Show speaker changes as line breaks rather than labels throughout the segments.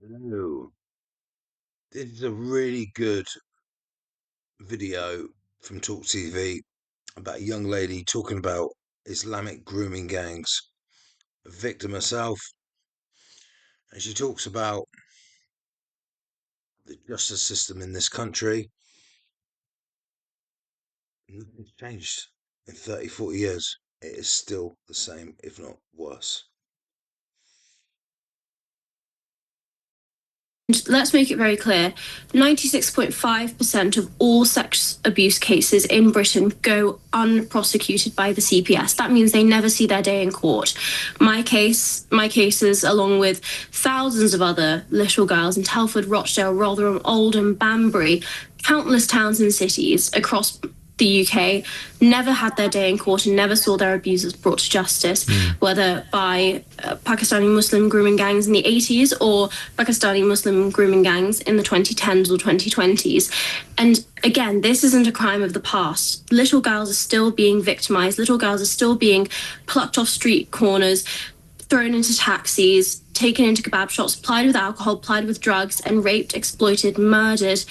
Hello. This is a really good video from Talk TV about a young lady talking about Islamic grooming gangs. A victim herself, and she talks about the justice system in this country. Nothing's changed in 30, 40 years. It is still the same, if not worse.
Let's make it very clear, 96.5% of all sex abuse cases in Britain go unprosecuted by the CPS. That means they never see their day in court. My cases, along with thousands of other little girls in Telford, Rochdale, Rotherham, Oldham, Banbury, countless towns and cities across the UK, never had their day in court and never saw their abusers brought to justice, whether by Pakistani Muslim grooming gangs in the 80s or Pakistani Muslim grooming gangs in the 2010s or 2020s. And again, this isn't a crime of the past. Little girls are still being victimized. Little girls are still being plucked off street corners, thrown into taxis, taken into kebab shops, plied with alcohol, plied with drugs, and raped, exploited, murdered,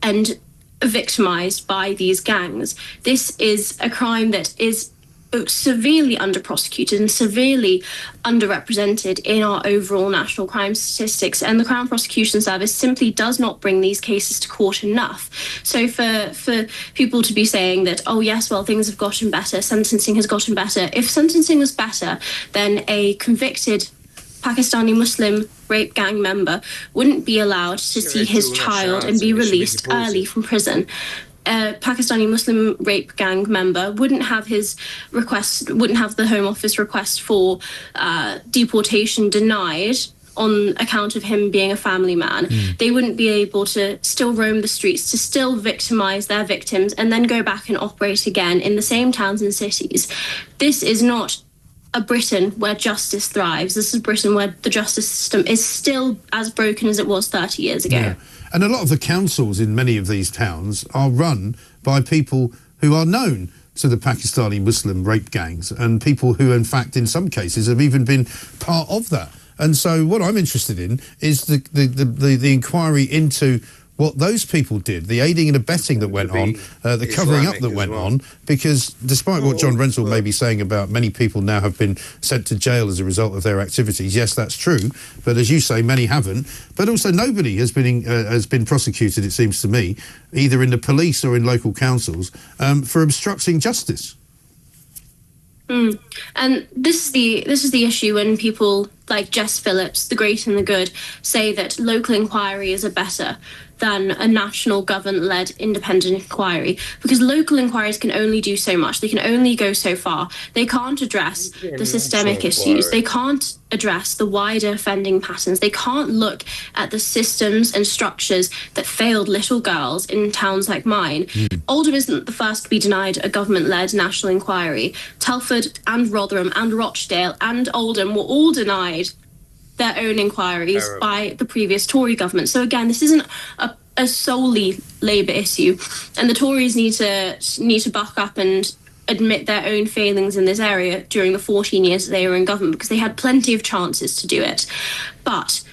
and victimized by these gangs. This is a crime that is severely under-prosecuted and severely underrepresented in our overall national crime statistics, and the Crown Prosecution Service simply does not bring these cases to court enough. So for people to be saying that, oh yes, well, things have gotten better, sentencing has gotten better, if sentencing was better, then a convicted Pakistani Muslim rape gang member wouldn't be allowed to see his child and be released early from prison. A Pakistani Muslim rape gang member wouldn't have the Home Office request for deportation denied on account of him being a family man. They wouldn't be able to still roam the streets, to still victimize their victims and then go back and operate again in the same towns and cities. This is not a Britain where justice thrives. This is Britain where the justice system is still as broken as it was 30 years ago.
Yeah. And a lot of the councils in many of these towns are run by people who are known to the Pakistani Muslim rape gangs, and people who, in fact, in some cases have even been part of that. And so what I'm interested in is the inquiry into what those people did, the aiding and abetting that went on, the covering up that went on, because despite what John Rentoul may be saying about many people now have been sent to jail as a result of their activities, yes, that's true, but as you say, many haven't. But also nobody has been prosecuted, it seems to me, either in the police or in local councils, for obstructing justice.
And this is the issue when people like Jess Phillips, the great and the good, say that local inquiries are better than a national government-led independent inquiry, because local inquiries can only do so much. They can only go so far. They can't address the systemic issues. They can't address the wider offending patterns. They can't look at the systems and structures that failed little girls in towns like mine. Oldham isn't the first to be denied a government-led national inquiry. Telford and Rotherham and Rochdale and Oldham were all denied their own inquiries by the previous Tory government. So again, this isn't a solely Labour issue, and the Tories need to buck up and admit their own failings in this area during the 14 years that they were in government, because they had plenty of chances to do it. But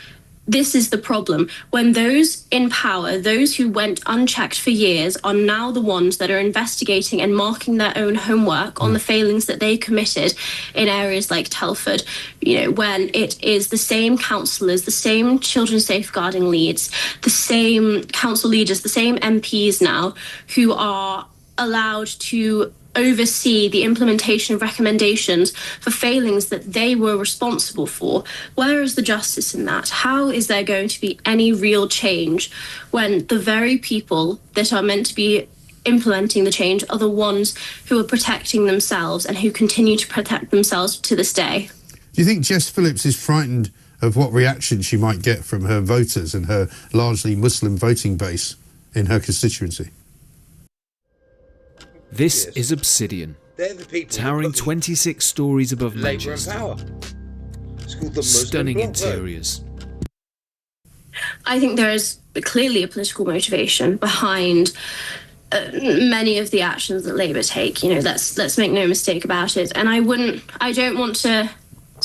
this is the problem. When those in power, those who went unchecked for years, are now the ones that are investigating and marking their own homework on the failings that they committed in areas like Telford, when it is the same councillors, the same children's safeguarding leads, the same council leaders, the same MPs now who are allowed to oversee the implementation of recommendations for failings that they were responsible for. Where is the justice in that? How is there going to be any real change when the very people that are meant to be implementing the change are the ones who are protecting themselves and who continue to protect themselves to this day?
Do you think Jess Phillips is frightened of what reaction she might get from her voters and her largely Muslim voting base in her constituency?
This is Obsidian, towering 26 stories above Manchester. Stunning interiors.
I think there is clearly a political motivation behind many of the actions that Labour take. Let's make no mistake about it. And I don't want to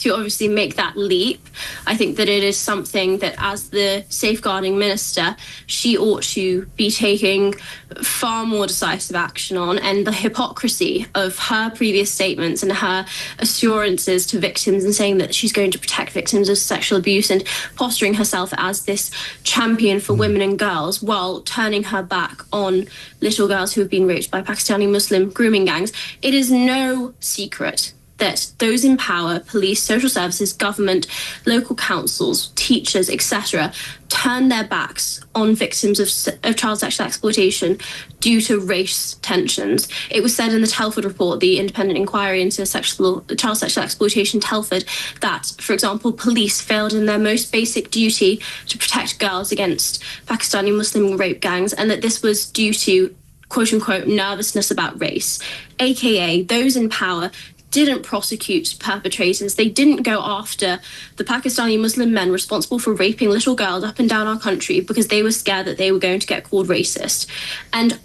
to obviously make that leap. I think that it is something that, as the safeguarding minister, she ought to be taking far more decisive action on, and the hypocrisy of her previous statements and her assurances to victims and saying that she's going to protect victims of sexual abuse and posturing herself as this champion for women and girls while turning her back on little girls who have been raped by Pakistani Muslim grooming gangs. It is no secret that those in power, police, social services, government, local councils, teachers, etc., turn their backs on victims of child sexual exploitation due to race tensions. It was said in the Telford report, the independent inquiry into child sexual exploitation Telford, that, for example, police failed in their most basic duty to protect girls against Pakistani Muslim rape gangs, and that this was due to, quote-unquote, nervousness about race, aka those in power didn't prosecute perpetrators. They didn't go after the Pakistani Muslim men responsible for raping little girls up and down our country because they were scared that they were going to get called racist. And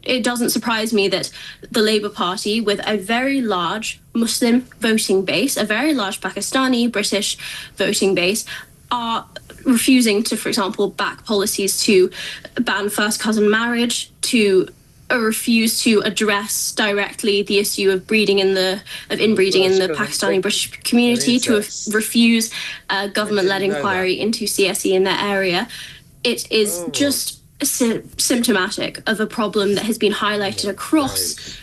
it doesn't surprise me that the Labour Party, with a very large Muslim voting base, a very large Pakistani, British voting base, are refusing to, for example, back policies to ban first cousin marriage, to refuse to address directly the issue of inbreeding in the Pakistani British community, to refuse a government-led inquiry into CSE in their area. It is just symptomatic of a problem that has been highlighted across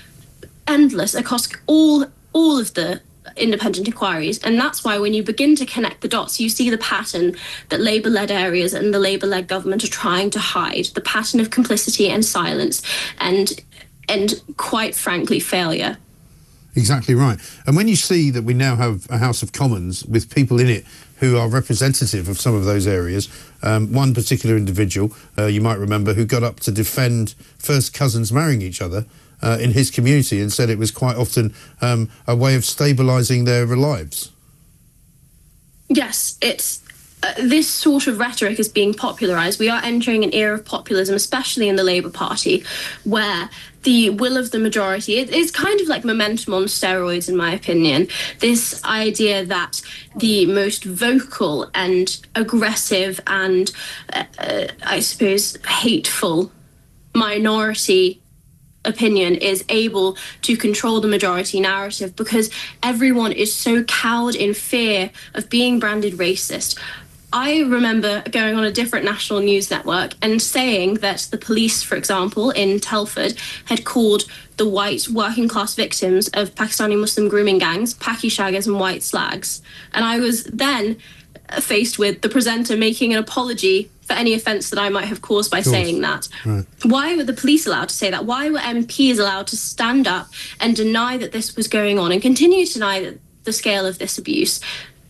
all of the independent inquiries. And that's why when you begin to connect the dots, you see the pattern that Labour-led areas and the Labour-led government are trying to hide, the pattern of complicity and silence and quite frankly, failure.
Exactly right. And when you see that we now have a House of Commons with people in it who are representative of some of those areas, one particular individual, you might remember, who got up to defend first cousins marrying each other in his community and said it was quite often a way of stabilising their lives.
Yes, it's this sort of rhetoric is being popularised. We are entering an era of populism, especially in the Labour Party, where the will of the majority is kind of like momentum on steroids, in my opinion. This idea that the most vocal and aggressive and, I suppose, hateful minority opinion is able to control the majority narrative because everyone is so cowed in fear of being branded racist. I remember going on a different national news network and saying that the police, for example, in Telford, had called the white working class victims of Pakistani Muslim grooming gangs Paki shaggers and white slags. And I was then faced with the presenter making an apology for any offence that I might have caused by saying that. Right. Why were the police allowed to say that? Why were MPs allowed to stand up and deny that this was going on and continue to deny the scale of this abuse?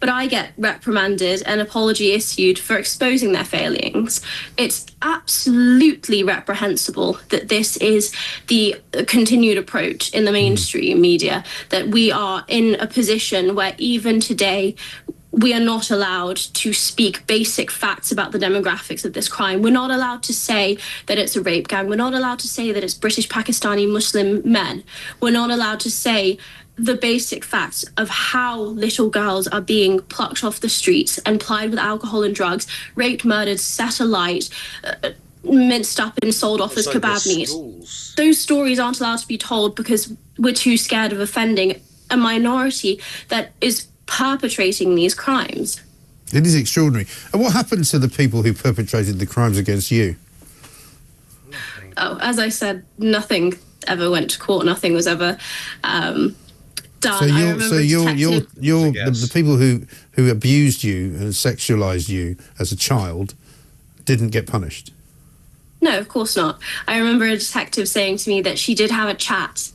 But I get reprimanded and apology issued for exposing their failings. It's absolutely reprehensible that this is the continued approach in the mainstream media, that we are in a position where even today we are not allowed to speak basic facts about the demographics of this crime. We're not allowed to say that it's a rape gang. We're not allowed to say that it's British Pakistani Muslim men. We're not allowed to say the basic facts of how little girls are being plucked off the streets and plied with alcohol and drugs, raped, murdered, set alight, minced up and sold off as kebab meat. Those stories aren't allowed to be told because we're too scared of offending a minority that is perpetrating these crimes.
It is extraordinary. And what happened to the people who perpetrated the crimes against you?
Oh, as I said, nothing ever went to court. Nothing was ever done.
So the people who abused you and sexualized you as a child didn't get punished?
No, of course not. I remember a detective saying to me that she did have a chat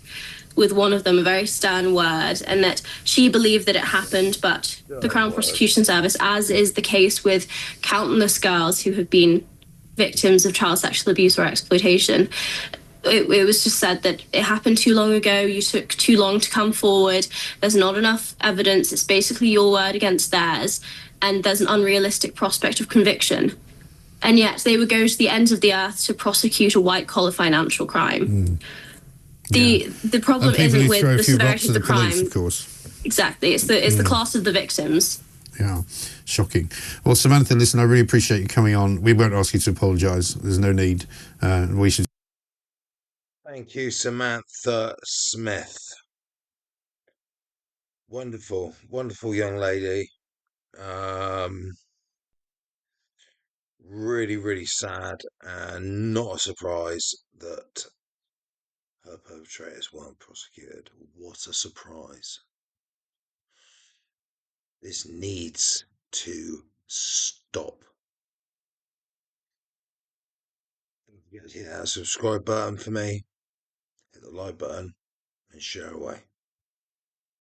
with one of them, a very stern word, and that she believed that it happened, but the Crown Prosecution Service, as is the case with countless girls who have been victims of child sexual abuse or exploitation, it was just said that it happened too long ago, you took too long to come forward, there's not enough evidence, it's basically your word against theirs, and there's an unrealistic prospect of conviction. And yet they would go to the ends of the earth to prosecute a white-collar financial crime. The problem isn't with the severity of the crime.
Police, of course.
Exactly. It's the class of the victims.
Yeah, shocking. Well, Samantha, listen, I really appreciate you coming on. We won't ask you to apologise. There's no need. We should.
Thank you, Samantha Smith. Wonderful, wonderful young lady. Really, really sad, and not a surprise that her perpetrators weren't prosecuted. What a surprise. This needs to stop. Hit that subscribe button for me, hit the like button, and share away.